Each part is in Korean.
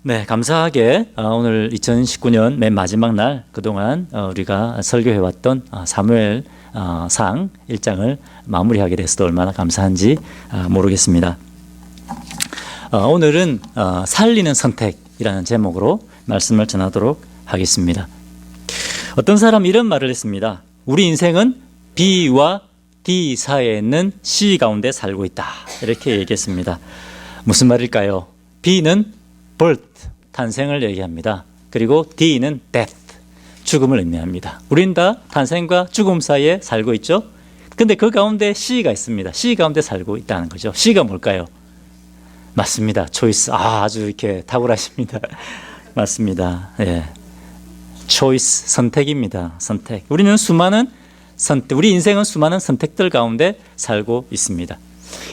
네, 감사하게 오늘 2019년 맨 마지막 날 그동안 우리가 설교해왔던 사무엘 상 1장을 마무리하게 돼서도 얼마나 감사한지 모르겠습니다. 오늘은 살리는 선택이라는 제목으로 말씀을 전하도록 하겠습니다. 어떤 사람이 이런 말을 했습니다. 우리 인생은 B와 D 사이에 있는 C 가운데 살고 있다, 이렇게 얘기했습니다. 무슨 말일까요? B는 birth, 탄생을 얘기합니다. 그리고 D는 death, 죽음을 의미합니다. 우린 다 탄생과 죽음 사이에 살고 있죠. 근데 그 가운데 C가 있습니다. C 가운데 살고 있다는 거죠. C가 뭘까요? 맞습니다. 초이스. 아주 이렇게 탁월하십니다. 맞습니다. 예. 초이스, 선택입니다. 선택. 우리는 수많은 선택, 우리 인생은 수많은 선택들 가운데 살고 있습니다.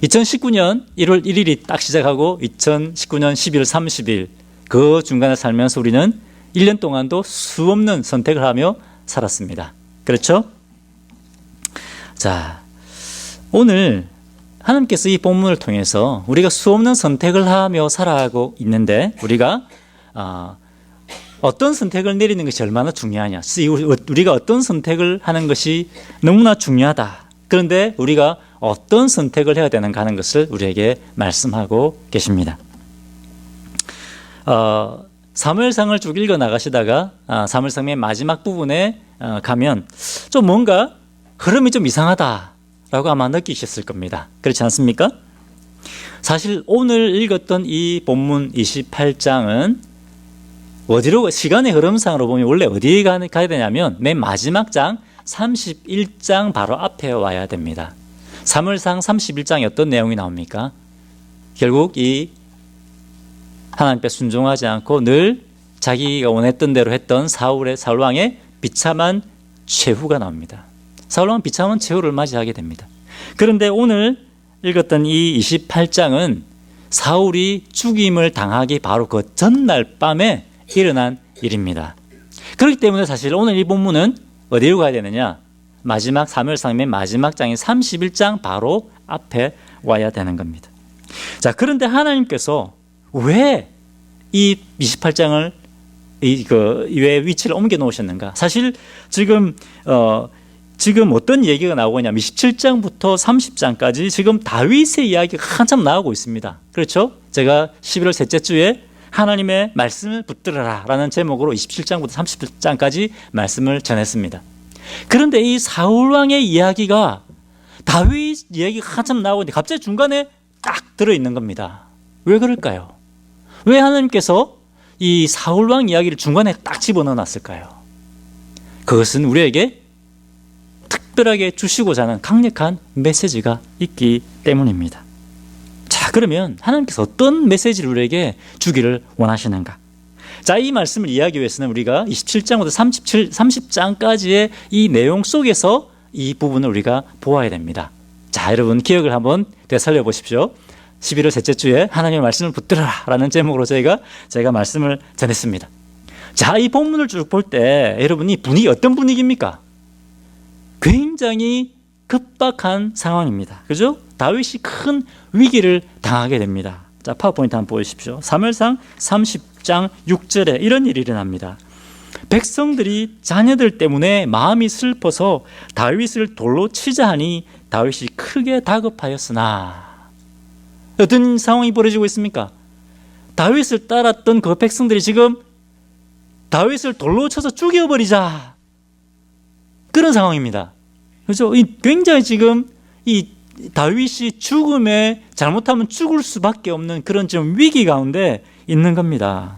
2019년 1월 1일이 딱 시작하고 2019년 11월 30일 그 중간에 살면서 우리는 1년 동안도 수없는 선택을 하며 살았습니다. 그렇죠? 자, 오늘 하나님께서 이 본문을 통해서 우리가 수없는 선택을 하며 살아가고 있는데 우리가 어떤 선택을 내리는 것이 얼마나 중요하냐, 우리가 어떤 선택을 하는 것이 너무나 중요하다. 그런데 우리가 어떤 선택을 해야 되는가 하는 것을 우리에게 말씀하고 계십니다. 사무엘상을 쭉 읽어 나가시다가 사무엘상의 마지막 부분에 가면 좀 뭔가 흐름이 좀 이상하다라고 아마 느끼셨을 겁니다. 그렇지 않습니까? 사실 오늘 읽었던 이 본문 28장은 어디로, 시간의 흐름상으로 보면 원래 어디에 가야 되냐면 맨 마지막 장 31장 바로 앞에 와야 됩니다. 사무엘상 31장에 어떤 내용이 나옵니까? 결국 이 하나님 앞에 순종하지 않고 늘 자기가 원했던 대로 했던 사울왕의 비참한 최후가 나옵니다. 사울왕은 비참한 최후를 맞이하게 됩니다. 그런데 오늘 읽었던 이 28장은 사울이 죽임을 당하기 바로 그 전날 밤에 일어난 일입니다. 그렇기 때문에 사실 오늘 이 본문은 어디로 가야 되느냐? 마지막 사무엘상 맨 마지막 장인 31장 바로 앞에 와야 되는 겁니다. 자, 그런데 하나님께서 왜 이 28장을 왜 위치를 옮겨 놓으셨는가? 사실 지금 어떤 얘기가 나오고 있냐면 27장부터 30장까지 지금 다윗의 이야기가 한참 나오고 있습니다. 그렇죠? 제가 11월 셋째 주에 하나님의 말씀을 붙들어라 라는 제목으로 27장부터 30장까지 말씀을 전했습니다. 그런데 이 사울왕의 이야기가 다윗 이야기가 한참 나오고 있는데 갑자기 중간에 딱 들어있는 겁니다. 왜 그럴까요? 왜 하나님께서 이 사울왕 이야기를 중간에 딱 집어넣어놨을까요? 그것은 우리에게 특별하게 주시고자 하는 강력한 메시지가 있기 때문입니다. 자, 그러면 하나님께서 어떤 메시지를 우리에게 주기를 원하시는가? 자, 이 말씀을 이해하기 위해서는 우리가 27장부터 30장까지의 이 내용 속에서 이 부분을 우리가 보아야 됩니다. 자, 여러분 기억을 한번 되살려 보십시오. 11월 셋째 주에 하나님의 말씀을 붙들어라 라는 제목으로 제가 말씀을 전했습니다. 자, 이 본문을 쭉 볼 때 여러분이 분위기 어떤 분위기입니까? 굉장히 급박한 상황입니다. 그죠? 다윗이 큰 위기를 당하게 됩니다. 자, 파워포인트 한번 보여주십시오. 사무엘상 30장 6절에 이런 일이 일어납니다. 백성들이 자녀들 때문에 마음이 슬퍼서 다윗을 돌로 치자 하니 다윗이 크게 다급하였으나, 어떤 상황이 벌어지고 있습니까? 다윗을 따랐던 그 백성들이 지금 다윗을 돌로 쳐서 죽여버리자, 그런 상황입니다. 그렇죠? 굉장히 지금 이 다윗이 죽음에 잘못하면 죽을 수밖에 없는 그런 좀 위기 가운데 있는 겁니다.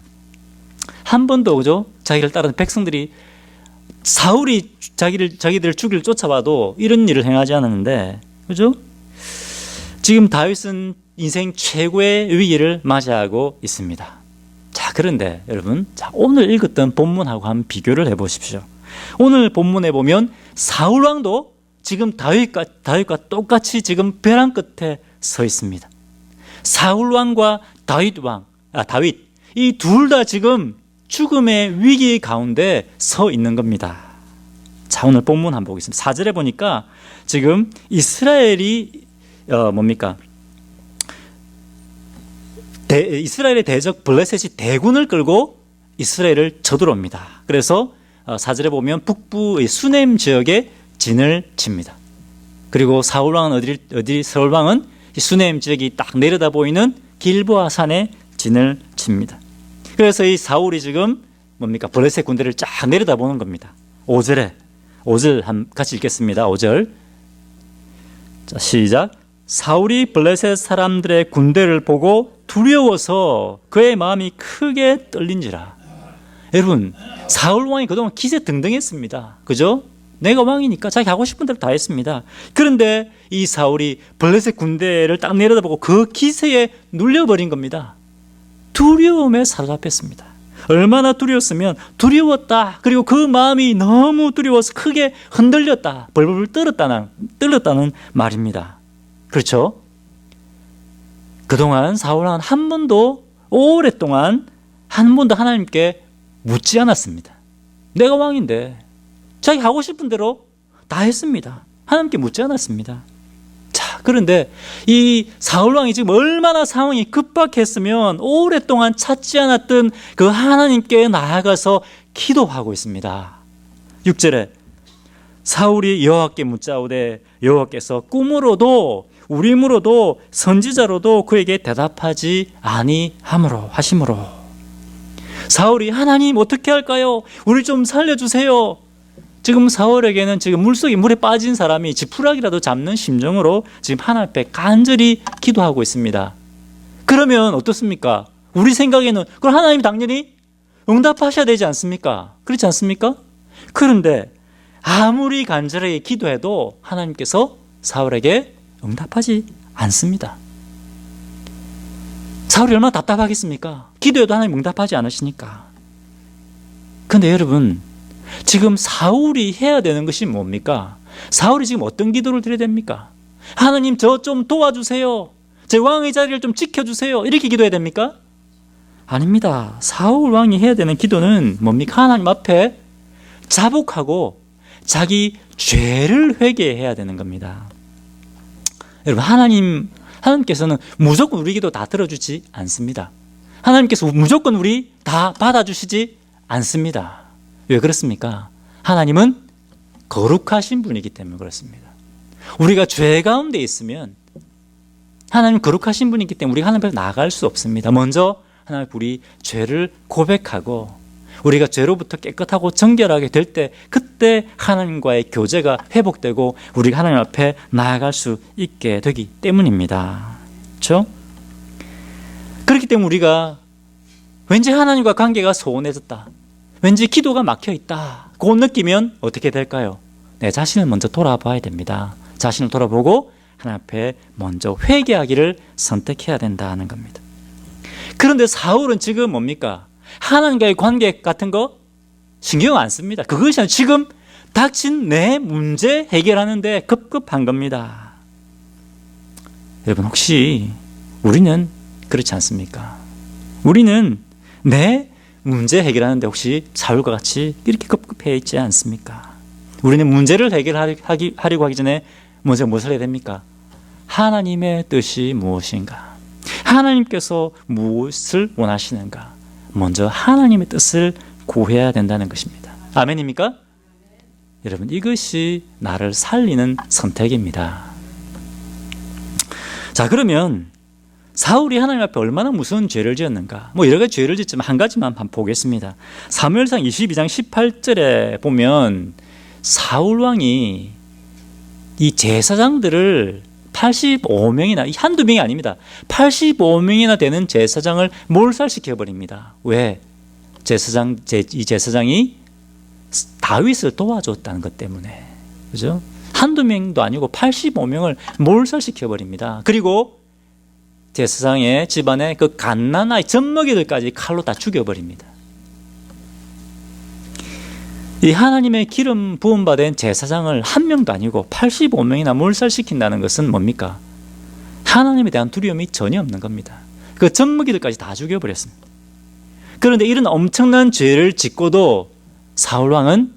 한 번도, 그죠? 자기를 따르는 백성들이 사울이 자기들을 죽이를 쫓아와도 이런 일을 행하지 않았는데, 그죠? 지금 다윗은 인생 최고의 위기를 맞이하고 있습니다. 자, 그런데 여러분, 자, 오늘 읽었던 본문하고 한번 비교를 해보십시오. 오늘 본문에 보면 사울왕도 지금 다윗과 똑같이 지금 벼랑 끝에 서 있습니다. 사울왕과 다윗 이 둘 다 지금 죽음의 위기 가운데 서 있는 겁니다. 자, 오늘 본문 한번 보겠습니다. 4절에 보니까 지금 이스라엘이 이스라엘의 대적 블레셋이 대군을 끌고 이스라엘을 쳐들어옵니다. 그래서 4절에 보면 북부의 수넴 지역에 진을 칩니다. 그리고 사울왕은 사울왕은 수넴 지역이 딱 내려다 보이는 길보아 산에 진을 칩니다. 그래서 이 사울이 지금 뭡니까? 블레셋 군대를 쫙 내려다 보는 겁니다. 5절 같이 읽겠습니다. 5절. 자, 시작. 사울이 블레셋 사람들의 군대를 보고 두려워서 그의 마음이 크게 떨린지라. 여러분, 사울 왕이 그동안 기세 등등했습니다. 그죠? 내가 왕이니까 자기 하고 싶은 대로 다 했습니다. 그런데 이 사울이 블레셋 군대를 딱 내려다보고 그 기세에 눌려버린 겁니다. 두려움에 사로잡혔습니다. 얼마나 두려웠으면 두려웠다. 그리고 그 마음이 너무 두려워서 크게 흔들렸다. 벌벌 떨었다는 말입니다. 그렇죠? 그동안 사울은 한 번도 오랫동안 한 번도 하나님께 묻지 않았습니다. 내가 왕인데 자기 하고 싶은 대로 다 했습니다. 하나님께 묻지 않았습니다. 자, 그런데 이 사울왕이 지금 얼마나 상황이 급박했으면 오랫동안 찾지 않았던 그 하나님께 나아가서 기도하고 있습니다. 6절에 사울이 여호와께 묻자오되 여호와께서 꿈으로도 우림으로도 선지자로도 그에게 대답하지 아니하므로 하심으로. 사울이 하나님 어떻게 할까요? 우리 좀 살려주세요. 지금 사울에게는 지금 물속에 물에 빠진 사람이 지푸라기라도 잡는 심정으로 지금 하나님 앞에 간절히 기도하고 있습니다. 그러면 어떻습니까? 우리 생각에는 그럼 하나님 당연히 응답하셔야 되지 않습니까? 그렇지 않습니까? 그런데 아무리 간절하게 기도해도 하나님께서 사울에게 응답하지 않습니다. 사울이 얼마나 답답하겠습니까? 기도해도 하나님 응답하지 않으시니까. 그런데 여러분, 지금 사울이 해야 되는 것이 뭡니까? 사울이 지금 어떤 기도를 드려야 됩니까? 하나님 저 좀 도와주세요. 제 왕의 자리를 좀 지켜주세요. 이렇게 기도해야 됩니까? 아닙니다. 사울 왕이 해야 되는 기도는 뭡니까? 하나님 앞에 자복하고 자기 죄를 회개해야 되는 겁니다. 여러분, 하나님께서는 무조건 우리 기도 다 들어주지 않습니다. 하나님께서 무조건 우리 다 받아주시지 않습니다. 왜 그렇습니까? 하나님은 거룩하신 분이기 때문에 그렇습니다. 우리가 죄 가운데 있으면 하나님 거룩하신 분이기 때문에 우리가 하나님 앞에 나아갈 수 없습니다. 먼저 하나님 우리 죄를 고백하고 우리가 죄로부터 깨끗하고 정결하게 될 때 그때 하나님과의 교제가 회복되고 우리가 하나님 앞에 나아갈 수 있게 되기 때문입니다. 그렇죠? 그렇기 때문에 우리가 왠지 하나님과 관계가 소원해졌다, 왠지 기도가 막혀있다, 그 느끼면 어떻게 될까요? 내 자신을 먼저 돌아봐야 됩니다. 자신을 돌아보고 하나님 앞에 먼저 회개하기를 선택해야 된다는 겁니다. 그런데 사울은 지금 뭡니까? 하나님과의 관계 같은 거 신경 안 씁니다. 그것이 아니라 지금 닥친 내 문제 해결하는 데 급급한 겁니다. 여러분, 혹시 우리는 그렇지 않습니까? 우리는 내 문제 해결하는 데 혹시 사울과 같이 이렇게 급급해 있지 않습니까? 우리는 문제를 해결하려고 하기 전에 먼저 무엇을 해야 됩니까? 하나님의 뜻이 무엇인가? 하나님께서 무엇을 원하시는가? 먼저 하나님의 뜻을 구해야 된다는 것입니다. 아멘입니까? 여러분, 이것이 나를 살리는 선택입니다. 자, 그러면 사울이 하나님 앞에 얼마나 무서운 죄를 지었는가? 여러 가지 죄를 짓지만 한 가지만 한번 보겠습니다. 사무엘상 22장 18절에 보면 사울 왕이 이 제사장들을 85명이나, 한두 명이 아닙니다. 85명이나 되는 제사장을 몰살시켜버립니다. 왜? 이 제사장이 다윗을 도와줬다는 것 때문에. 그죠? 한두 명도 아니고 85명을 몰살시켜버립니다. 그리고 제사장의 집안에 그 갓난아이 젖먹이들까지 칼로 다 죽여버립니다. 이 하나님의 기름 부음받은 제사장을 한 명도 아니고 85명이나 몰살시킨다는 것은 뭡니까? 하나님에 대한 두려움이 전혀 없는 겁니다. 그 젖먹이들까지 다 죽여버렸습니다. 그런데 이런 엄청난 죄를 짓고도 사울왕은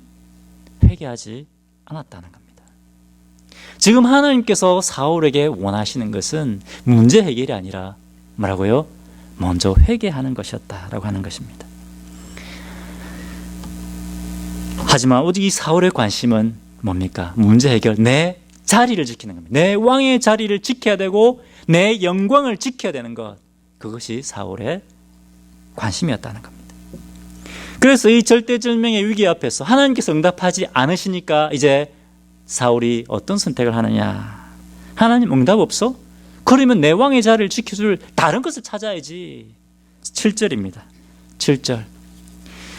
회개하지 않았다는 겁니다. 지금 하나님께서 사울에게 원하시는 것은 문제 해결이 아니라 뭐라고요? 먼저 회개하는 것이었다라고 하는 것입니다. 하지만 오직 이 사울의 관심은 뭡니까? 문제 해결, 내 자리를 지키는 겁니다. 내 왕의 자리를 지켜야 되고 내 영광을 지켜야 되는 것, 그것이 사울의 관심이었다는 겁니다. 그래서 이 절대절명의 위기 앞에서 하나님께서 응답하지 않으시니까 이제 사울이 어떤 선택을 하느냐? 하나님 응답 없어? 그러면 내 왕의 자리를 지켜줄 다른 것을 찾아야지. 7절입니다. 7절.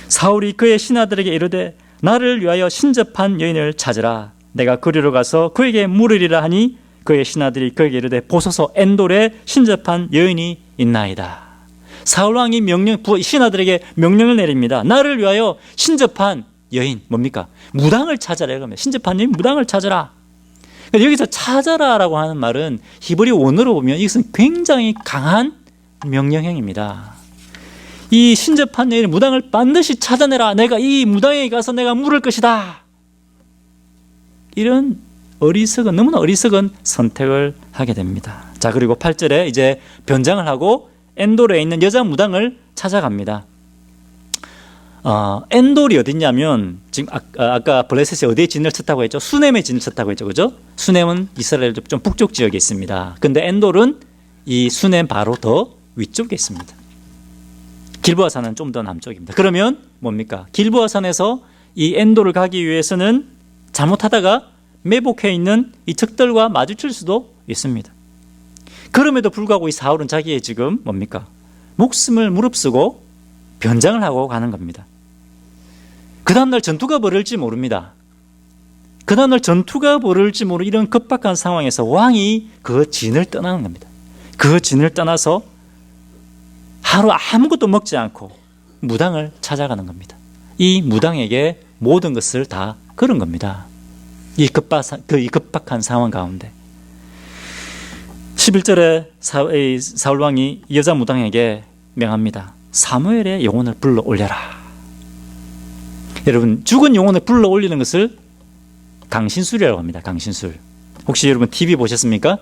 사울이 그의 신하들에게 이르되 나를 위하여 신접한 여인을 찾으라. 내가 그리로 가서 그에게 물으리라 하니 그의 신하들이 그에게 이르되 보소서 엔돌에 신접한 여인이 있나이다. 사울왕이 신하들에게 명령을 내립니다. 나를 위하여 신접한 여인, 뭡니까? 무당을 찾아라. 그러면 신접한 여인 무당을 찾아라. 여기서 찾아라라고 하는 말은 히브리 원어로 보면 이것은 굉장히 강한 명령형입니다. 이 신접한 여인 무당을 반드시 찾아내라. 내가 이 무당에 가서 내가 물을 것이다. 이런 너무나 어리석은 선택을 하게 됩니다. 자, 그리고 8절에 이제 변장을 하고 엔돌에 있는 여자 무당을 찾아갑니다. 엔돌이 어딨냐면 지금 아까 블레셋이 어디에 진을 쳤다고 했죠? 수넴에 진을 쳤다고 했죠, 그죠? 수넴은 이스라엘 좀 북쪽 지역에 있습니다. 근데 엔돌은 이 수넴 바로 더 위쪽에 있습니다. 길보아산은 좀 더 남쪽입니다. 그러면 뭡니까? 길보아산에서 이 엔돌을 가기 위해서는 잘못하다가 매복해 있는 이 적들과 마주칠 수도 있습니다. 그럼에도 불구하고 이 사울은 자기의 지금 뭡니까? 목숨을 무릅쓰고 변장을 하고 가는 겁니다. 그 다음날 전투가 벌어질지 모릅니다. 그 다음날 전투가 벌어질지 모르는 이런 급박한 상황에서 왕이 그 진을 떠나는 겁니다. 그 진을 떠나서 하루 아무것도 먹지 않고 무당을 찾아가는 겁니다. 이 무당에게 모든 것을 다 걸은 겁니다. 이 급박한 상황 가운데 11절에 사울왕이 여자 무당에게 명합니다. 사무엘의 영혼을 불러 올려라. 여러분, 죽은 영혼을 불러 올리는 것을 강신술이라고 합니다. 강신술. 혹시 여러분 TV 보셨습니까?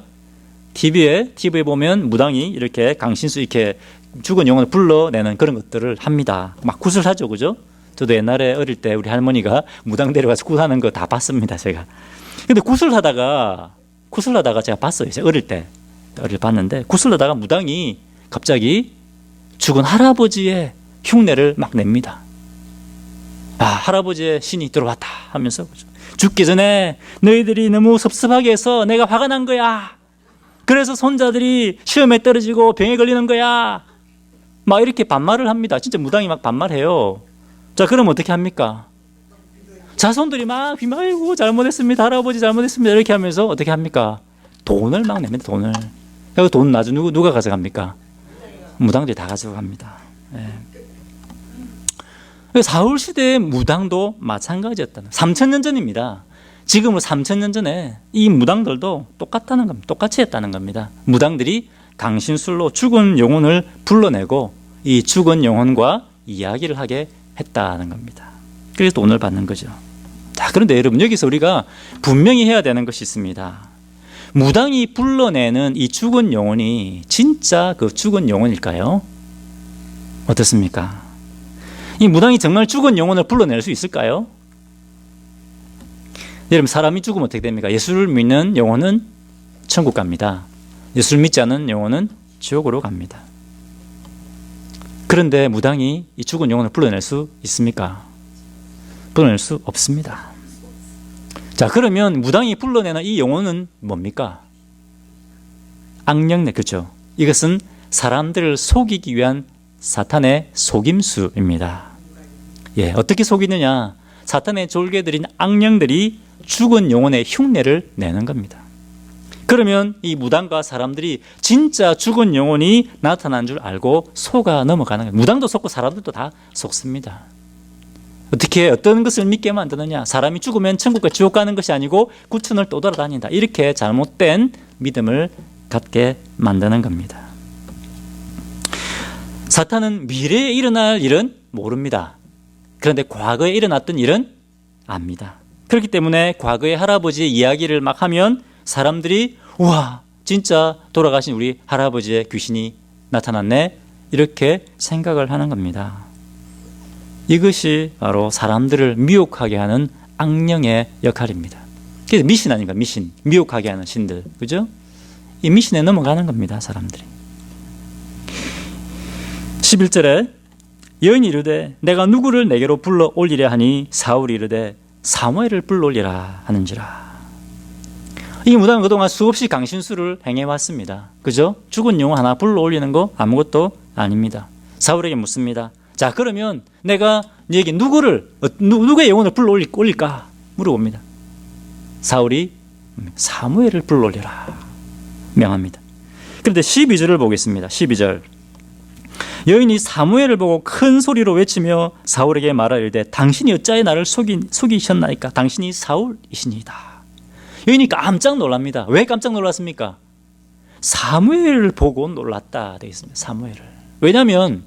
TV에 보면 무당이 이렇게 강신술, 이렇게 죽은 영혼을 불러내는 그런 것들을 합니다. 막 구슬하죠, 그죠? 저도 옛날에 어릴 때 우리 할머니가 무당 데려가서 구슬하는 거 다 봤습니다, 제가. 근데 구슬하다가 제가 봤어요. 제가 어릴 때 봤는데, 구슬하다가 무당이 갑자기 죽은 할아버지의 흉내를 막 냅니다. 할아버지의 신이 들어왔다 하면서, 죽기 전에 너희들이 너무 섭섭하게 해서 내가 화가 난 거야. 그래서 손자들이 시험에 떨어지고 병에 걸리는 거야. 막 이렇게 반말을 합니다. 진짜 무당이 막 반말해요. 자, 그럼 어떻게 합니까? 자손들이 막 아이고 잘못했습니다. 할아버지 잘못했습니다. 이렇게 하면서 어떻게 합니까? 돈을 막 냅니다. 돈을. 그리고 돈 나중에 누가 가져갑니까? 무당들이 다 가져갑니다. 사울 시대의 무당도 마찬가지였다는, 3000년 전입니다. 지금으로 3000년 전에 이 무당들도 똑같다는 겁니다. 똑같이 했다는 겁니다. 무당들이 강신술로 죽은 영혼을 불러내고 이 죽은 영혼과 이야기를 하게 했다는 겁니다. 그래서 돈을 받는 거죠. 자, 그런데 여러분, 여기서 우리가 분명히 해야 되는 것이 있습니다. 무당이 불러내는 이 죽은 영혼이 진짜 그 죽은 영혼일까요? 어떻습니까? 이 무당이 정말 죽은 영혼을 불러낼 수 있을까요? 여러분, 사람이 죽으면 어떻게 됩니까? 예수를 믿는 영혼은 천국 갑니다. 예수를 믿지 않는 영혼은 지옥으로 갑니다. 그런데 무당이 이 죽은 영혼을 불러낼 수 있습니까? 불러낼 수 없습니다. 자, 그러면 무당이 불러내는 이 영혼은 뭡니까? 악령네, 그렇죠? 이것은 사람들을 속이기 위한 사탄의 속임수입니다. 어떻게 속이느냐? 사탄의 졸개들인 악령들이 죽은 영혼의 흉내를 내는 겁니다. 그러면 이 무당과 사람들이 진짜 죽은 영혼이 나타난 줄 알고 속아 넘어가는 거예요. 무당도 속고 사람들도 다 속습니다. 어떻게 어떤 것을 믿게 만드느냐? 사람이 죽으면 천국과 지옥 가는 것이 아니고 구천을 또 돌아다닌다. 이렇게 잘못된 믿음을 갖게 만드는 겁니다. 사탄은 미래에 일어날 일은 모릅니다. 그런데 과거에 일어났던 일은 압니다. 그렇기 때문에 과거의 할아버지의 이야기를 막 하면 사람들이 우와, 진짜 돌아가신 우리 할아버지의 귀신이 나타났네. 이렇게 생각을 하는 겁니다. 이것이 바로 사람들을 미혹하게 하는 악령의 역할입니다. 그래서 미신 아닌가, 미신. 미혹하게 하는 신들. 그죠? 이 미신에 넘어가는 겁니다, 사람들이. 11절에 여인이 이르되 내가 누구를 내게로 불러 올리려 하니 사울이 이르되 사무엘을 불러 올리라 하는지라. 이 무당은 그동안 수없이 강신수를 행해왔습니다. 그죠? 죽은 영혼 하나 불러 올리는 거 아무것도 아닙니다. 사울에게 묻습니다. 자, 그러면 내가 너에게 누구의 영혼을 불러 올릴까? 물어봅니다. 사울이 사무엘을 불러 올려라 명합니다. 그런데 12절을 보겠습니다. 12절. 여인이 사무엘을 보고 큰 소리로 외치며 사울에게 말하이르되 당신이 어찌하여 나를 속이셨나이까? 당신이 사울이시니이다. 여인이 깜짝 놀랍니다. 왜 깜짝 놀랐습니까? 사무엘을 보고 놀랐다 되어 있습니다. 사무엘을. 왜냐하면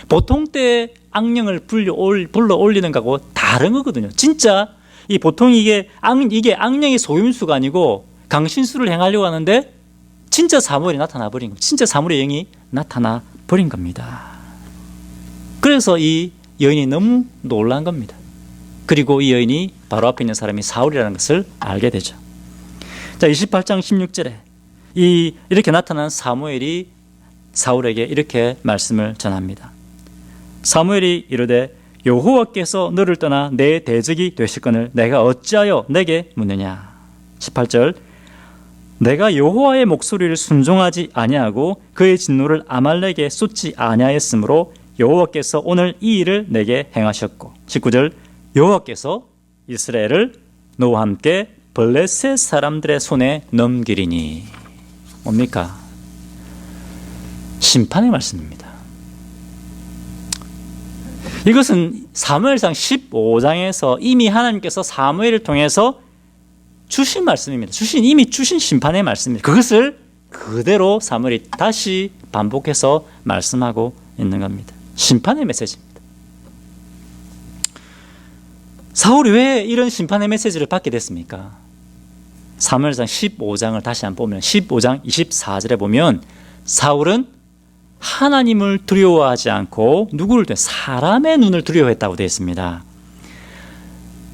보통 때 악령을 불러 올리는 거하고 다른 거거든요. 진짜 이 보통 이게 악령의 속임수가 아니고 강신수를 행하려고 하는데 진짜 사무엘이 나타나 버린 겁니다. 진짜 사무엘의 영이 나타나 버린 겁니다. 그래서 이 여인이 너무 놀란 겁니다. 그리고 이 여인이 바로 앞에 있는 사람이 사울이라는 것을 알게 되죠. 자, 28장 16절에 이렇게 나타난 사무엘이 사울에게 이렇게 말씀을 전합니다. 사무엘이 이르되 여호와께서 너를 떠나 내 대적이 되실거늘 내가 어찌하여 내게 묻느냐. 18절. 내가 여호와의 목소리를 순종하지 아니하고 그의 진노를 아말렉에 쏟지 아니하였으므로 여호와께서 오늘 이 일을 내게 행하셨고. 19절. 여호와께서 이스라엘을 너와 함께 블레셋 사람들의 손에 넘기리니. 뭡니까? 심판의 말씀입니다. 이것은 사무엘상 15장에서 이미 하나님께서 사무엘을 통해서 주신 말씀입니다. 이미 주신 심판의 말씀입니다. 그것을 그대로 사무엘이 다시 반복해서 말씀하고 있는 겁니다. 심판의 메시지입니다. 사울이 왜 이런 심판의 메시지를 받게 됐습니까? 사무엘상 15장을 다시 한번 보면 15장 24절에 보면 사울은 하나님을 두려워하지 않고 누구를 사람의 눈을 두려워했다고 되어 있습니다.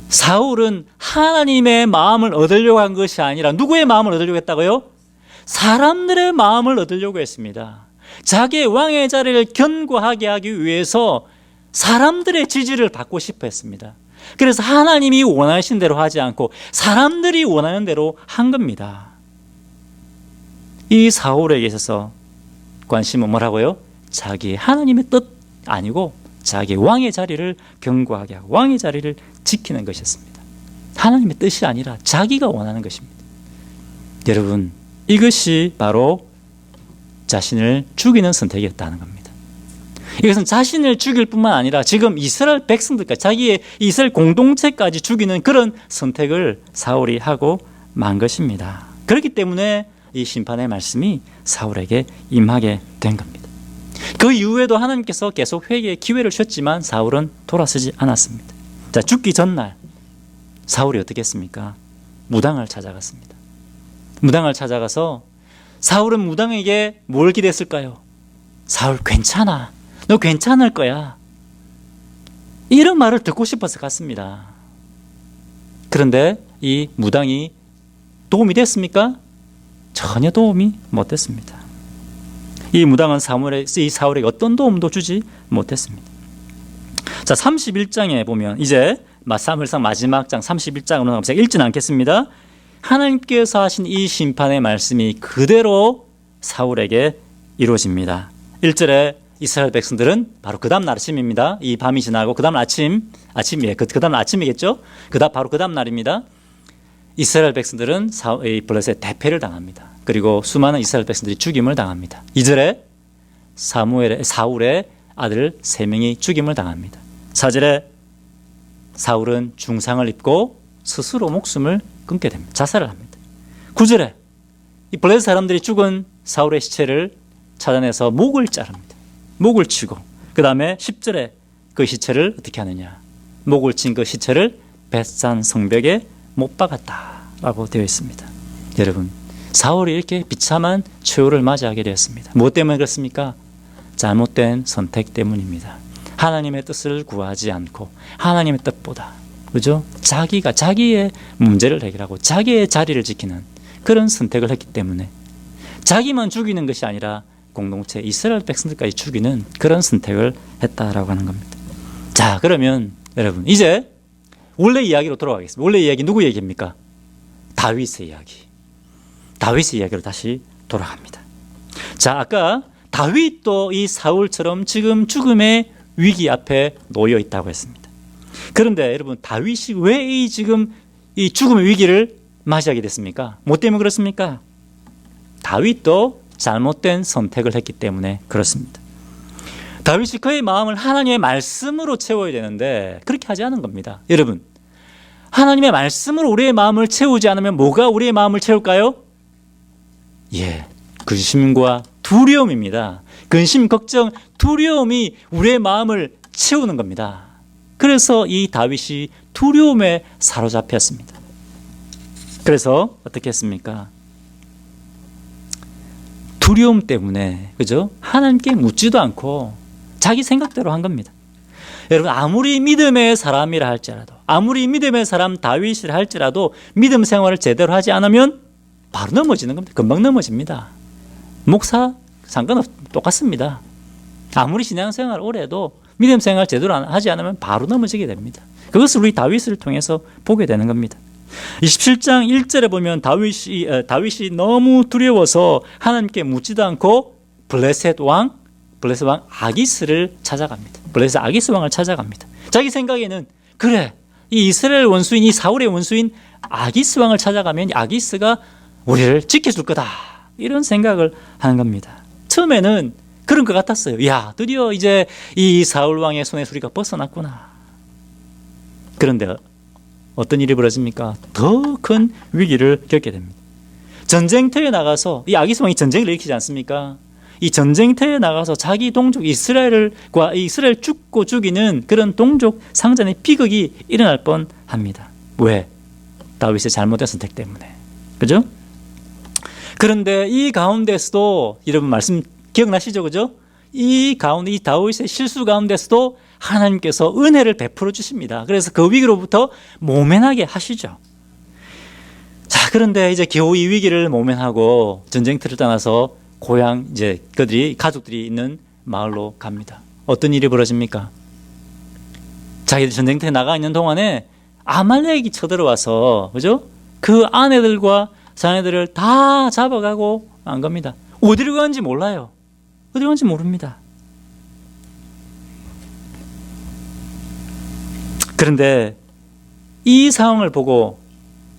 사울은 하나님의 마음을 얻으려고 한 것이 아니라 누구의 마음을 얻으려고 했다고요? 사람들의 마음을 얻으려고 했습니다. 자기의 왕의 자리를 견고하게 하기 위해서 사람들의 지지를 받고 싶어 했습니다. 그래서 하나님이 원하신 대로 하지 않고 사람들이 원하는 대로 한 겁니다. 이 사울에게 있어서 관심은 뭐라고요? 자기 하나님의 뜻 아니고 자기 왕의 자리를 견고하게 하고 왕의 자리를 지키는 것이었습니다. 하나님의 뜻이 아니라 자기가 원하는 것입니다. 여러분, 이것이 바로 자신을 죽이는 선택이었다는 겁니다. 이것은 자신을 죽일 뿐만 아니라 지금 이스라엘 백성들까지 자기의 이스라엘 공동체까지 죽이는 그런 선택을 사울이 하고 만 것입니다. 그렇기 때문에 이 심판의 말씀이 사울에게 임하게 된 겁니다. 그 이후에도 하나님께서 계속 회개의 기회를 주셨지만 사울은 돌아서지 않았습니다. 자, 죽기 전날 사울이 어떻게 했습니까? 무당을 찾아갔습니다. 무당을 찾아가서 사울은 무당에게 뭘 기대했을까요? 사울 괜찮아. 너 괜찮을 거야. 이런 말을 듣고 싶어서 갔습니다. 그런데 이 무당이 도움이 됐습니까? 전혀 도움이 못 됐습니다. 이 무당은 이 사울에게 어떤 도움도 주지 못했습니다. 자, 31장에 보면 이제 사무엘상 마지막 장 31장으로 제가 읽지는 않겠습니다. 하나님께서 하신 이 심판의 말씀이 그대로 사울에게 이루어집니다. 1절에 이스라엘 백성들은 바로 그 다음 날 아침입니다. 이 밤이 지나고 그 다음 아침이에요. 그 다음 아침이겠죠? 바로 그 다음 날입니다. 이스라엘 백성들은 블레셋 대패를 당합니다. 그리고 수많은 이스라엘 백성들이 죽임을 당합니다. 2절에 사울의 아들 3명이 죽임을 당합니다. 4절에 사울은 중상을 입고 스스로 목숨을 끊게 됩니다. 자살을 합니다. 9절에 이 블레셋 사람들이 죽은 사울의 시체를 찾아내서 목을 자릅니다. 목을 치고 그 다음에 10절에 그 시체를 어떻게 하느냐. 목을 친 그 시체를 벳산 성벽에 못 박았다라고 되어 있습니다. 여러분, 사울이 이렇게 비참한 최후를 맞이하게 되었습니다. 무엇 때문에 그렇습니까? 잘못된 선택 때문입니다. 하나님의 뜻을 구하지 않고 하나님의 뜻보다, 그죠? 자기가 자기의 문제를 해결하고 자기의 자리를 지키는 그런 선택을 했기 때문에 자기만 죽이는 것이 아니라 공동체 이스라엘 백성들까지 죽이는 그런 선택을 했다라고 하는 겁니다. 자, 그러면 여러분 이제 원래 이야기로 돌아가겠습니다. 원래 이야기 누구 얘기입니까? 다윗의 이야기. 다윗의 이야기로 다시 돌아갑니다. 자, 아까 다윗도 이 사울처럼 지금 죽음의 위기 앞에 놓여 있다고 했습니다. 그런데 여러분 다윗이 왜 지금 이 죽음의 위기를 맞이하게 됐습니까? 뭐 때문에 그렇습니까? 다윗도 잘못된 선택을 했기 때문에 그렇습니다. 다윗이 그의 마음을 하나님의 말씀으로 채워야 되는데 그렇게 하지 않은 겁니다. 여러분, 하나님의 말씀으로 우리의 마음을 채우지 않으면 뭐가 우리의 마음을 채울까요? 근심과 두려움입니다. 근심, 걱정, 두려움이 우리의 마음을 채우는 겁니다. 그래서 이 다윗이 두려움에 사로잡혔습니다. 그래서 어떻게 했습니까? 두려움 때문에, 그죠? 하나님께 묻지도 않고 자기 생각대로 한 겁니다. 여러분, 아무리 믿음의 사람이라 할지라도, 아무리 믿음의 사람 다윗이라 할지라도 믿음 생활을 제대로 하지 않으면 바로 넘어지는 겁니다. 금방 넘어집니다. 목사 똑같습니다. 아무리 신앙생활 오래 해도 믿음 생활 제대로 하지 않으면 바로 넘어지게 됩니다. 그것을 우리 다윗을 통해서 보게 되는 겁니다. 27장 1절에 보면 다윗이 너무 두려워서 하나님께 묻지도 않고 블레셋 왕 아기스를 찾아갑니다. 블레셋 아기스 왕을 찾아갑니다. 자기 생각에는 그래, 이 이스라엘 원수인, 이 사울의 원수인 아기스 왕을 찾아가면 아기스가 우리를 지켜줄 거다, 이런 생각을 하는 겁니다. 처음에는 그런 것 같았어요. 야, 드디어 이제 이 사울 왕의 손에서 우리가 벗어났구나. 그런데 어떤 일이 벌어집니까? 더 큰 위기를 겪게 됩니다. 전쟁터에 나가서, 이 아기스 왕이 전쟁을 일으키지 않습니까? 이 전쟁터에 나가서 자기 동족 이스라엘 죽고 죽이는 그런 동족 상잔의 비극이 일어날 뻔합니다. 왜? 다윗의 잘못된 선택 때문에. 그죠? 그런데 이 가운데서도 여러분 말씀 기억나시죠? 그죠? 이 다윗의 실수 가운데서도 하나님께서 은혜를 베풀어 주십니다. 그래서 그 위기로부터 모면하게 하시죠. 자, 그런데 이제 겨우 이 위기를 모면하고 전쟁터를 떠나서 고향, 이제 가족들이 있는 마을로 갑니다. 어떤 일이 벌어집니까? 자기들 전쟁터에 나가 있는 동안에 아말렉이 쳐들어와서, 그죠? 그 아내들과 자녀들을 다 잡아가고 안 갑니다. 어디로 가는지 몰라요. 어디로 가는지 모릅니다. 그런데 이 상황을 보고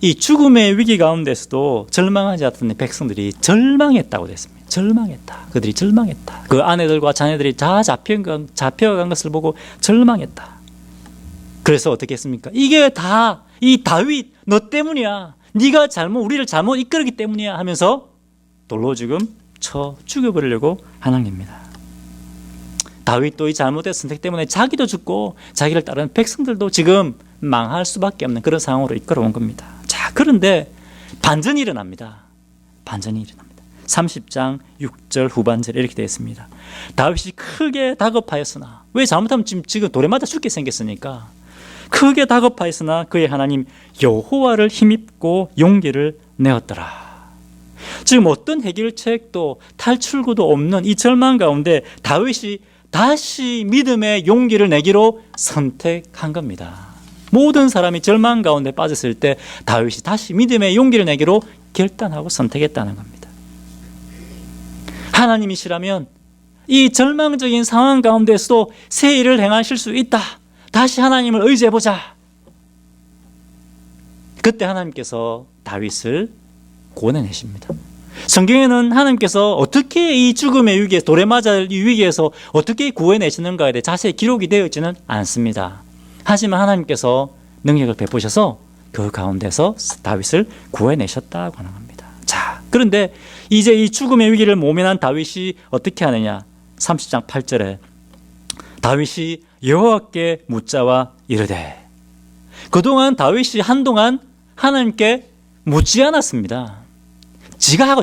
이 죽음의 위기 가운데서도 절망하지 않던 백성들이 절망했다고 됐습니다. 절망했다. 그들이 절망했다. 그 아내들과 자녀들이 다 잡혀간 것을 보고 절망했다. 그래서 어떻게 했습니까? 이게 다 이 다윗 너 때문이야. 네가 우리를 잘못 이끌었기 때문이야 하면서 돌로 지금 쳐 죽여버리려고 하는 겁니다. 다윗도 이 잘못된 선택 때문에 자기도 죽고 자기를 따르는 백성들도 지금 망할 수밖에 없는 그런 상황으로 이끌어온 겁니다. 자, 그런데 반전이 일어납니다. 30장 6절 후반절에 이렇게 되어 있습니다. 다윗이 크게 다급하였으나, 왜 잘못하면 지금 돌에 맞아 죽게 생겼으니까 크게 다급하였으나 그의 하나님 여호와를 힘입고 용기를 내었더라. 지금 어떤 해결책도 탈출구도 없는 이 절망 가운데 다윗이 다시 믿음의 용기를 내기로 선택한 겁니다. 모든 사람이 절망 가운데 빠졌을 때 다윗이 다시 믿음의 용기를 내기로 결단하고 선택했다는 겁니다. 하나님이시라면 이 절망적인 상황 가운데서도 새 일을 행하실 수 있다. 다시 하나님을 의지해보자. 그때 하나님께서 다윗을 구원해내십니다. 성경에는 하나님께서 어떻게 이 죽음의 위기에서, 돌에 맞을 이 위기에서 어떻게 구해내시는가에 대해 자세히 기록이 되어 있지는 않습니다. 하지만 하나님께서 능력을 베푸셔서 그 가운데서 다윗을 구해내셨다고 하는 겁니다. 자, 그런데 이제 이 죽음의 위기를 모면한 다윗이 어떻게 하느냐? 30장 8절에 다윗이 여호와께 묻자와 이르되, 그동안 다윗이 한동안 하나님께 묻지 않았습니다.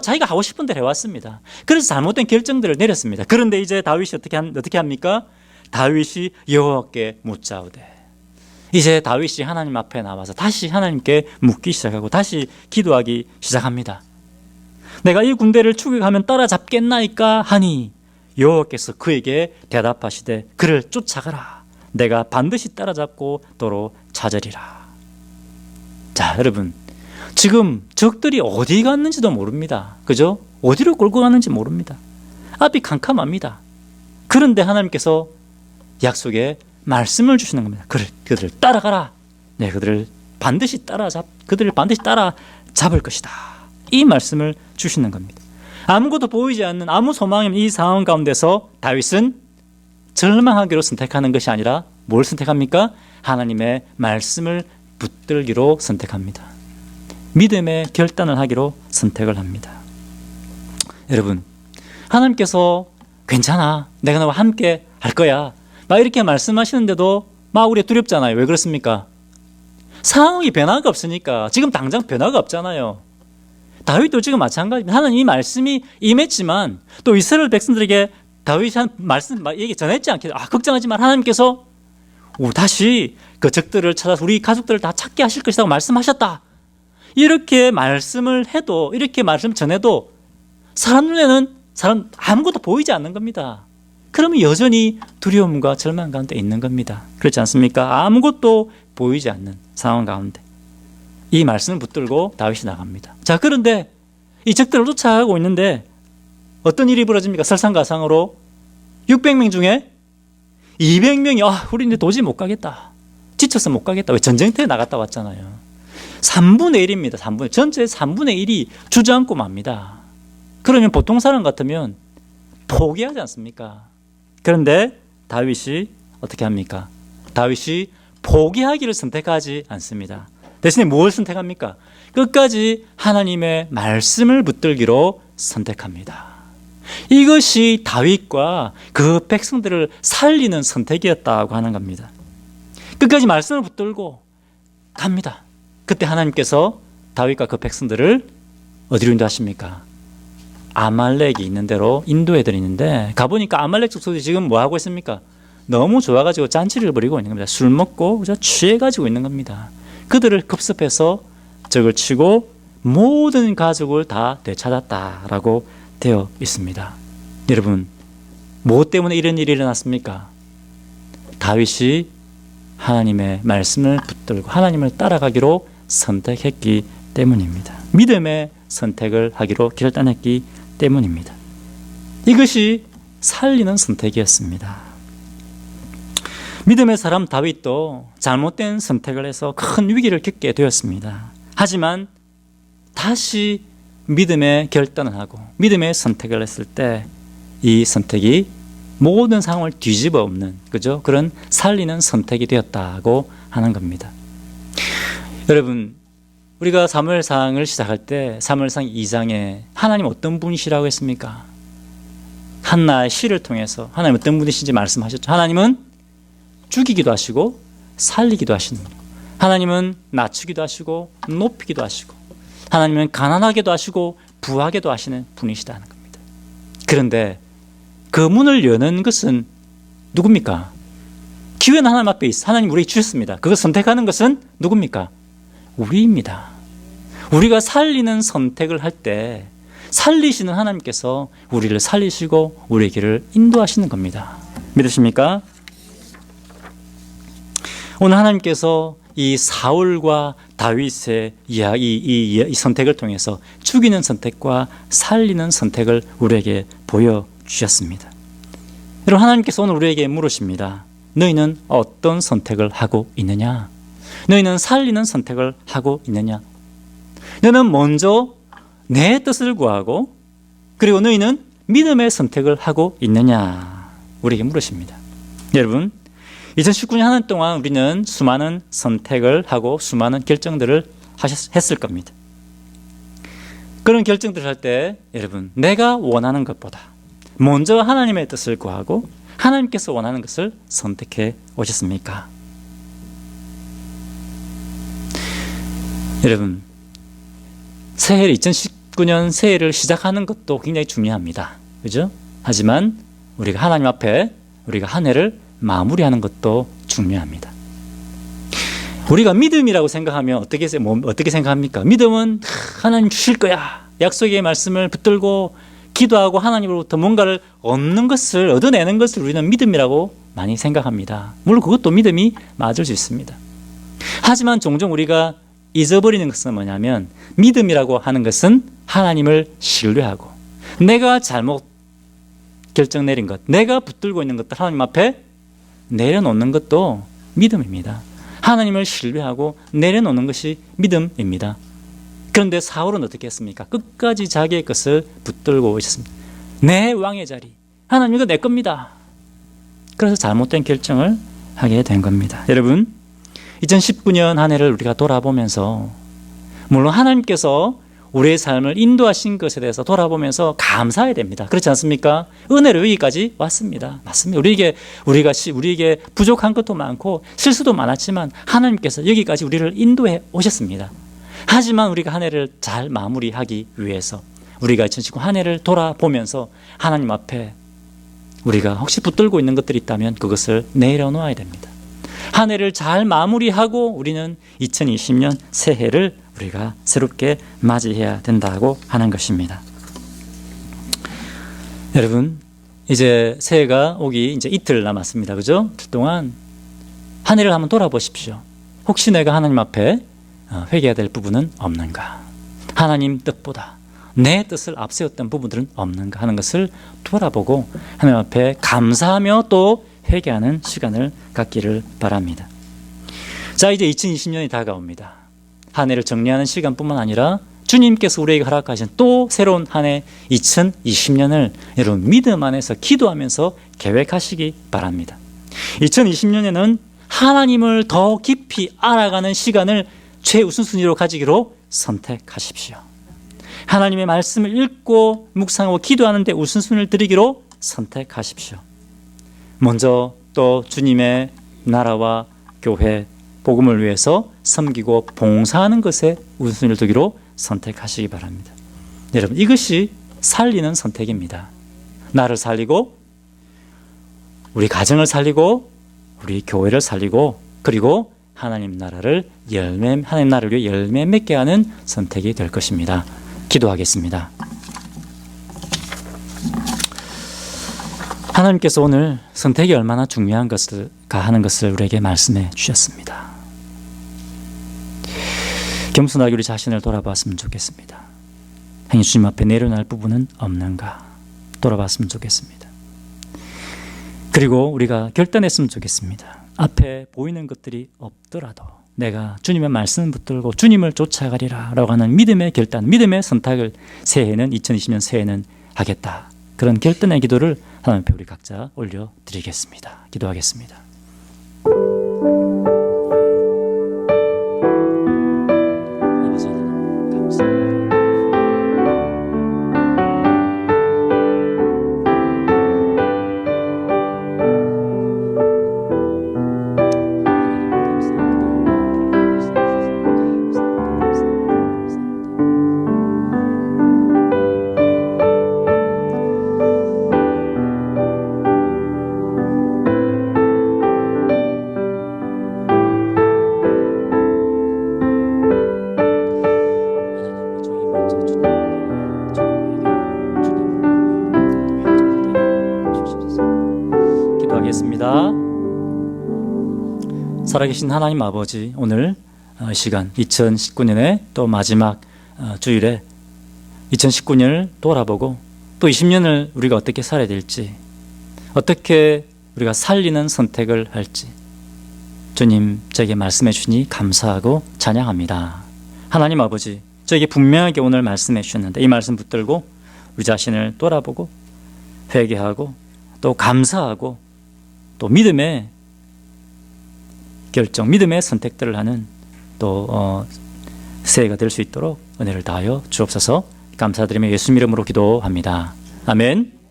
자기가 하고 싶은 대로 해왔습니다. 그래서 잘못된 결정들을 내렸습니다. 그런데 이제 다윗이 어떻게 합니까? 다윗이 여호와께 묻자오되. 이제 다윗이 하나님 앞에 나와서 다시 하나님께 묻기 시작하고 다시 기도하기 시작합니다. 내가 이 군대를 추격하면 따라잡겠나이까 하니 여호와께서 그에게 대답하시되 그를 쫓아가라. 내가 반드시 따라잡고 도로 찾으리라. 자, 여러분, 지금 적들이 어디 갔는지도 모릅니다. 그죠? 어디로 끌고 가는지 모릅니다. 앞이 캄캄합니다. 그런데 하나님께서 약속의 말씀을 주시는 겁니다. 그들을 따라가라. 네, 그들을 반드시 따라잡을 것이다. 이 말씀을 주시는 겁니다. 아무것도 보이지 않는 아무 소망이 없는 이 상황 가운데서 다윗은 절망하기로 선택하는 것이 아니라 뭘 선택합니까? 하나님의 말씀을 붙들기로 선택합니다. 믿음의 결단을 하기로 선택을 합니다. 여러분, 하나님께서 괜찮아, 내가 너와 함께 할 거야, 막 이렇게 말씀하시는데도 막 우리 두렵잖아요. 왜 그렇습니까? 상황이 변화가 없으니까. 지금 당장 변화가 없잖아요. 다윗도 지금 마찬가지입니다. 하나님 이 말씀이 임했지만 또 이스라엘 백성들에게 다윗이 한 말씀 얘기 전했지 않겠어요? 걱정하지 마. 하나님께서 다시 그 적들을 찾아서 우리 가족들을 다 찾게 하실 것이라고 말씀하셨다. 이렇게 말씀을 해도, 이렇게 말씀 전해도 사람 눈에는 아무것도 보이지 않는 겁니다. 그러면 여전히 두려움과 절망 가운데 있는 겁니다. 그렇지 않습니까? 아무것도 보이지 않는 상황 가운데 이 말씀을 붙들고 다윗이 나갑니다. 자, 그런데 이 적들을 쫓아가고 있는데 어떤 일이 벌어집니까? 설상가상으로 600명 중에 200명이 우리 이제 도저히 못 가겠다. 지쳐서 못 가겠다. 왜? 전쟁터에 나갔다 왔잖아요. 3분의 1입니다. 전체의 3분의 1이 주저앉고 맙니다. 그러면 보통 사람 같으면 포기하지 않습니까? 그런데 다윗이 어떻게 합니까? 다윗이 포기하기를 선택하지 않습니다. 대신에 뭘 선택합니까? 끝까지 하나님의 말씀을 붙들기로 선택합니다. 이것이 다윗과 그 백성들을 살리는 선택이었다고 하는 겁니다. 끝까지 말씀을 붙들고 갑니다. 그때 하나님께서 다윗과 그 백성들을 어디로 인도하십니까? 아말렉이 있는 대로 인도해 드리는데, 가보니까 아말렉 족속들이 지금 뭐 하고 있습니까? 너무 좋아가지고 잔치를 벌이고 있는 겁니다. 술 먹고 취해가지고 있는 겁니다. 그들을 급습해서 적을 치고 모든 가족을 다 되찾았다라고 되어 있습니다. 여러분, 무엇 때문에 이런 일이 일어났습니까? 다윗이 하나님의 말씀을 붙들고 하나님을 따라가기로 선택했기 때문입니다. 믿음의 선택을 하기로 결단했기 때문입니다. 이것이 살리는 선택이었습니다. 믿음의 사람 다윗도 잘못된 선택을 해서 큰 위기를 겪게 되었습니다. 하지만 다시 믿음의 결단을 하고 믿음의 선택을 했을 때 이 선택이 모든 상황을 뒤집어 엎는, 그죠? 그런 살리는 선택이 되었다고 하는 겁니다. 여러분, 우리가 사무엘상을 시작할 때 사무엘상 2장에 하나님 어떤 분이시라고 했습니까? 한나의 시를 통해서 하나님 어떤 분이신지 말씀하셨죠. 하나님은 죽이기도 하시고 살리기도 하시는 분. 하나님은 낮추기도 하시고 높이기도 하시고, 하나님은 가난하게도 하시고 부하게도 하시는 분이시다는 겁니다. 그런데 그 문을 여는 것은 누굽니까? 기회는 하나님 앞에 있어. 하나님 우리에게 주셨습니다. 그걸 선택하는 것은 누굽니까? 우리입니다. 우리가 살리는 선택을 할 때 살리시는 하나님께서 우리를 살리시고 우리의 길을 인도하시는 겁니다. 믿으십니까? 오늘 하나님께서 이 사울과 다윗의 이 선택을 통해서 죽이는 선택과 살리는 선택을 우리에게 보여주셨습니다. 여러분, 하나님께서 오늘 우리에게 물으십니다. 너희는 어떤 선택을 하고 있느냐? 너희는 살리는 선택을 하고 있느냐? 너는 먼저 내 뜻을 구하고 그리고 너희는 믿음의 선택을 하고 있느냐? 우리에게 물으십니다. 여러분, 2019년 한 해 동안 우리는 수많은 선택을 하고 수많은 결정들을 했을 겁니다. 그런 결정들을 할 때 여러분, 내가 원하는 것보다 먼저 하나님의 뜻을 구하고 하나님께서 원하는 것을 선택해 오셨습니까? 여러분, 새해 2019년 새해를 시작하는 것도 굉장히 중요합니다. 그죠? 하지만 우리가 하나님 앞에 우리가 한 해를 마무리하는 것도 중요합니다. 우리가 믿음이라고 생각하면 어떻게 생각합니까? 믿음은 하나님 주실 거야. 약속의 말씀을 붙들고 기도하고 하나님으로부터 뭔가를 얻어내는 것을 우리는 믿음이라고 많이 생각합니다. 물론 그것도 믿음이 맞을 수 있습니다. 하지만 종종 우리가 잊어버리는 것은 뭐냐면 믿음이라고 하는 것은 하나님을 신뢰하고 내가 잘못 결정 내린 것, 내가 붙들고 있는 것들 하나님 앞에 내려놓는 것도 믿음입니다. 하나님을 신뢰하고 내려놓는 것이 믿음입니다. 그런데 사울은 어떻게 했습니까? 끝까지 자기의 것을 붙들고 있었습니다. 내 왕의 자리, 하나님 이거 내 겁니다. 그래서 잘못된 결정을 하게 된 겁니다. 여러분, 2019년 한 해를 우리가 돌아보면서 물론 하나님께서 우리의 삶을 인도하신 것에 대해서 돌아보면서 감사해야 됩니다. 그렇지 않습니까? 은혜로 여기까지 왔습니다. 맞습니다. 우리에게 부족한 것도 많고 실수도 많았지만 하나님께서 여기까지 우리를 인도해 오셨습니다. 하지만 우리가 한 해를 잘 마무리하기 위해서 우리가 2019 한 해를 돌아보면서 하나님 앞에 우리가 혹시 붙들고 있는 것들이 있다면 그것을 내려놓아야 됩니다. 한 해를 잘 마무리하고 우리는 2020년 새해를 우리가 새롭게 맞이해야 된다고 하는 것입니다. 여러분, 이제 새해가 오기 이제 이틀 남았습니다. 그죠? 이틀 동안 한 해를 한번 돌아보십시오. 혹시 내가 하나님 앞에 회개해야 될 부분은 없는가? 하나님 뜻보다 내 뜻을 앞세웠던 부분들은 없는가 하는 것을 돌아보고 하나님 앞에 감사하며 또 회개하는 시간을 갖기를 바랍니다. 자, 이제 2020년이 다가옵니다. 한 해를 정리하는 시간뿐만 아니라 주님께서 우리에게 허락하신 또 새로운 한 해 2020년을 여러분 믿음 안에서 기도하면서 계획하시기 바랍니다. 2020년에는 하나님을 더 깊이 알아가는 시간을 최우선순위로 가지기로 선택하십시오. 하나님의 말씀을 읽고 묵상하고 기도하는 데 우선순위를 드리기로 선택하십시오. 먼저 또 주님의 나라와 교회, 복음을 위해서 섬기고 봉사하는 것에 우선순위를 두기로 선택하시기 바랍니다. 여러분, 이것이 살리는 선택입니다. 나를 살리고 우리 가정을 살리고 우리 교회를 살리고 그리고 하나님 나라를 위해 열매 맺게 하는 선택이 될 것입니다. 기도하겠습니다. 하나님께서 오늘 선택이 얼마나 중요한 것일까 하는 것을 우리에게 말씀해 주셨습니다. 겸손하게 우리 자신을 돌아봤으면 좋겠습니다. 행여 주님 앞에 내려놓을 부분은 없는가 돌아봤으면 좋겠습니다. 그리고 우리가 결단했으면 좋겠습니다. 앞에 보이는 것들이 없더라도 내가 주님의 말씀을 붙들고 주님을 쫓아가리라 라고 하는 믿음의 결단, 믿음의 선택을 2020년 새해는 하겠다. 그런 결단의 기도를 하나님 앞에 우리 각자 올려드리겠습니다. 기도하겠습니다. 아버지 하나님 감사합니다. 살아계신 하나님 아버지, 오늘 시간 2019년의 또 마지막 주일에 2019년을 돌아보고 또 20년을 우리가 어떻게 살아야 될지, 어떻게 우리가 살리는 선택을 할지 주님 저에게 말씀해 주시니 감사하고 찬양합니다. 하나님 아버지, 저에게 분명하게 오늘 말씀해 주셨는데 이 말씀 붙들고 우리 자신을 돌아보고 회개하고 또 감사하고 또 믿음의 결정, 믿음의 선택들을 하는 또 새해가 될 수 있도록 은혜를 다하여 주옵소서. 감사드리며 예수 이름으로 기도합니다. 아멘.